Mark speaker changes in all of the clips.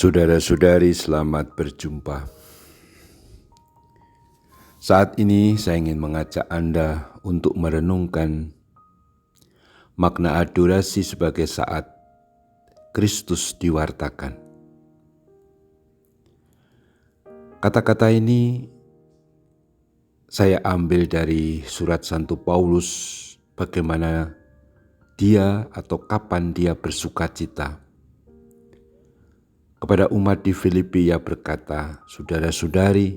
Speaker 1: Saudara-saudari, selamat berjumpa. Saat ini saya ingin mengajak Anda untuk merenungkan makna adorasi sebagai saat Kristus diwartakan. Kata-kata ini saya ambil dari surat Santo Paulus, bagaimana dia atau kapan dia bersukacita. Kepada umat di Filipi ia berkata, "Saudara-saudari,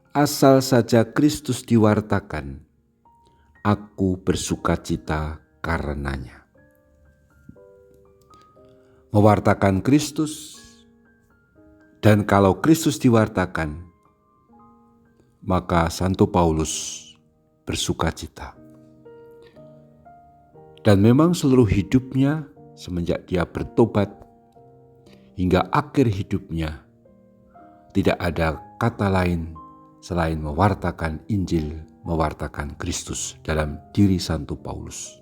Speaker 1: asal saja Kristus diwartakan, aku bersukacita karenanya." Mewartakan Kristus, dan kalau Kristus diwartakan, maka Santo Paulus bersukacita. Dan memang seluruh hidupnya semenjak dia bertobat hingga akhir hidupnya, tidak ada kata lain selain mewartakan Injil, mewartakan Kristus dalam diri Santo Paulus.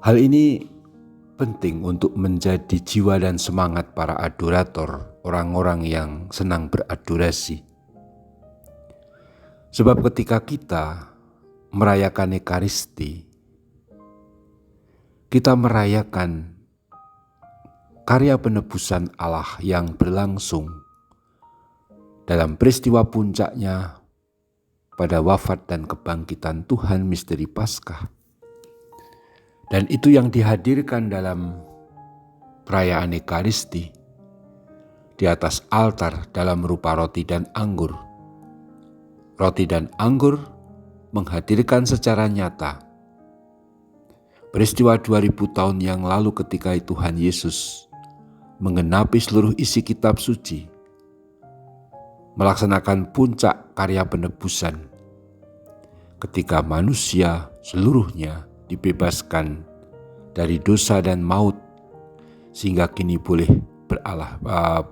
Speaker 1: Hal ini penting untuk menjadi jiwa dan semangat para adorator, orang-orang yang senang beradorasi. Sebab ketika kita merayakan Ekaristi, kita merayakan karya penebusan Allah yang berlangsung dalam peristiwa puncaknya pada wafat dan kebangkitan Tuhan misteri Paskah. Dan itu yang dihadirkan dalam perayaan Ekaristi di atas altar dalam rupa roti dan anggur. Roti dan anggur menghadirkan secara nyata peristiwa 2000 tahun yang lalu ketika Tuhan Yesus menggenapi seluruh isi kitab suci, melaksanakan puncak karya penebusan ketika manusia seluruhnya dibebaskan dari dosa dan maut, sehingga kini boleh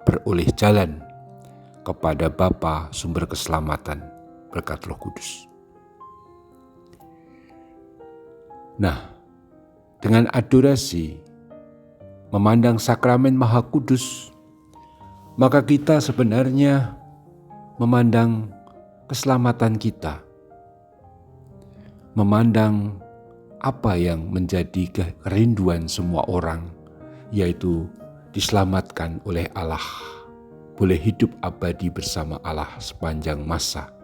Speaker 1: beroleh jalan kepada Bapa sumber keselamatan berkat Roh Kudus. Nah, dengan adorasi memandang sakramen Maha Kudus, maka kita sebenarnya memandang keselamatan kita, memandang apa yang menjadi kerinduan semua orang, yaitu diselamatkan oleh Allah, boleh hidup abadi bersama Allah sepanjang masa.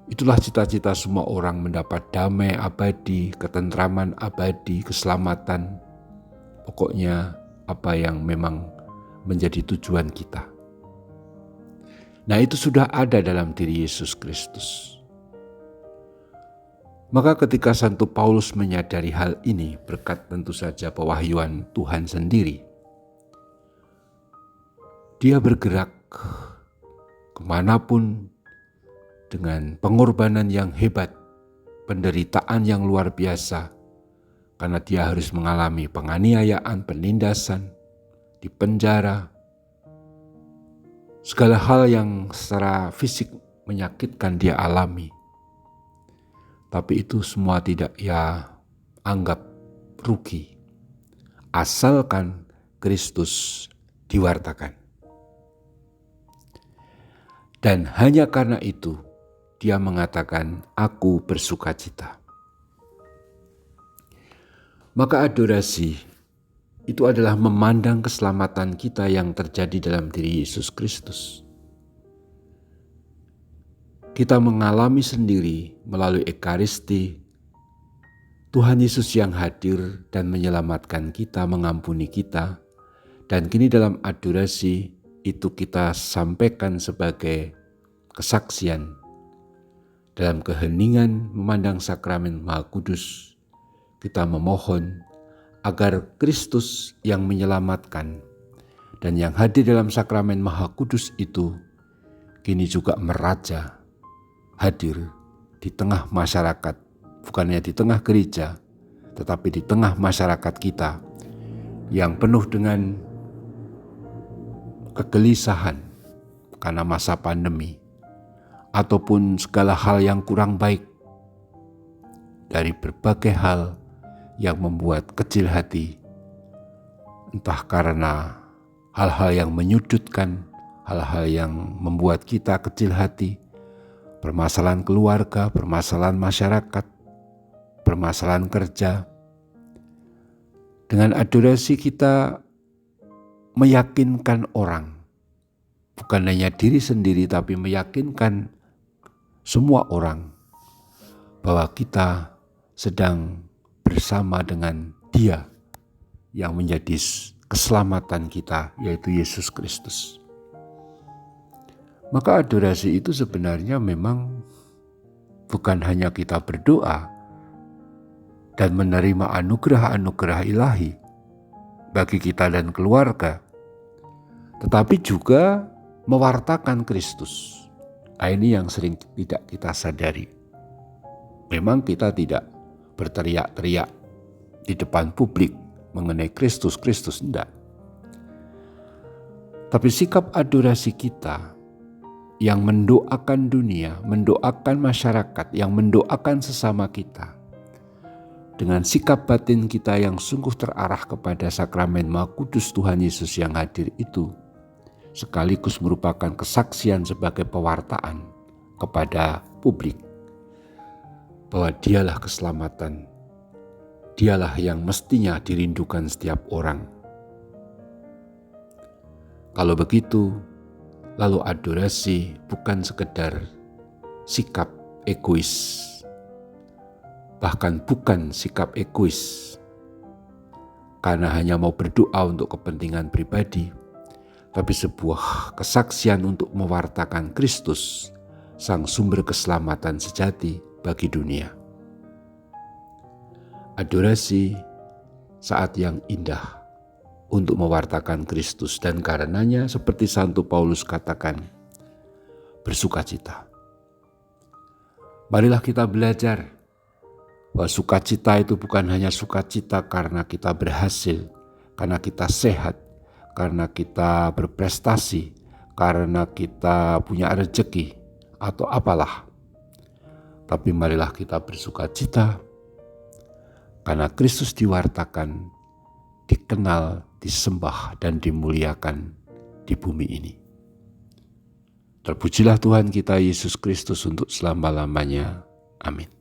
Speaker 1: Itulah cita-cita semua orang, mendapat damai abadi, ketentraman abadi, keselamatan. Pokoknya apa yang memang menjadi tujuan kita. Nah, itu sudah ada dalam diri Yesus Kristus. Maka ketika Santo Paulus menyadari hal ini berkat tentu saja pewahyuan Tuhan sendiri, dia bergerak kemanapun dengan pengorbanan yang hebat, penderitaan yang luar biasa, karena dia harus mengalami penganiayaan, penindasan, dipenjara, segala hal yang secara fisik menyakitkan dia alami. Tapi itu semua tidak ia anggap rugi, asalkan Kristus diwartakan. Dan hanya karena itu dia mengatakan, "Aku bersukacita." Maka adorasi itu adalah memandang keselamatan kita yang terjadi dalam diri Yesus Kristus. Kita mengalami sendiri melalui Ekaristi, Tuhan Yesus yang hadir dan menyelamatkan kita, mengampuni kita. Dan kini dalam adorasi itu kita sampaikan sebagai kesaksian dalam keheningan memandang sakramen Maha Kudus. Kita memohon agar Kristus yang menyelamatkan dan yang hadir dalam sakramen Maha Kudus itu kini juga meraja, hadir di tengah masyarakat, bukannya di tengah gereja, tetapi di tengah masyarakat kita yang penuh dengan kegelisahan karena masa pandemi ataupun segala hal yang kurang baik dari berbagai hal yang membuat kecil hati entah karena hal-hal yang menyudutkan, hal-hal yang membuat kita kecil hati, permasalahan keluarga, permasalahan masyarakat, permasalahan kerja. Dengan adorasi kita meyakinkan orang, bukan hanya diri sendiri, tapi meyakinkan semua orang bahwa kita sedang bersama dengan Dia yang menjadi keselamatan kita, yaitu Yesus Kristus. Maka adorasi itu sebenarnya memang bukan hanya kita berdoa dan menerima anugerah-anugerah ilahi bagi kita dan keluarga, tetapi juga mewartakan Kristus. Ini yang sering tidak kita sadari. Memang kita tidak berteriak-teriak di depan publik mengenai Kristus, enggak. Tapi sikap adorasi kita yang mendoakan dunia, mendoakan masyarakat, yang mendoakan sesama kita, dengan sikap batin kita yang sungguh terarah kepada sakramen Maha Kudus Tuhan Yesus yang hadir itu, sekaligus merupakan kesaksian sebagai pewartaan kepada publik bahwa Dialah keselamatan, Dialah yang mestinya dirindukan setiap orang. Kalau begitu, lalu adorasi bukan sekedar sikap egois, bahkan bukan sikap egois karena hanya mau berdoa untuk kepentingan pribadi, tapi sebuah kesaksian untuk mewartakan Kristus, sang sumber keselamatan sejati bagi dunia. Adorasi saat yang indah untuk mewartakan Kristus, dan karenanya seperti Santo Paulus katakan, bersukacita. Marilah kita belajar bahwa sukacita itu bukan hanya sukacita karena kita berhasil, karena kita sehat, karena kita berprestasi, karena kita punya rezeki atau apalah. Tapi marilah kita bersukacita karena Kristus diwartakan, dikenal, disembah, dan dimuliakan di bumi ini. Terpujilah Tuhan kita Yesus Kristus untuk selama-lamanya. Amin.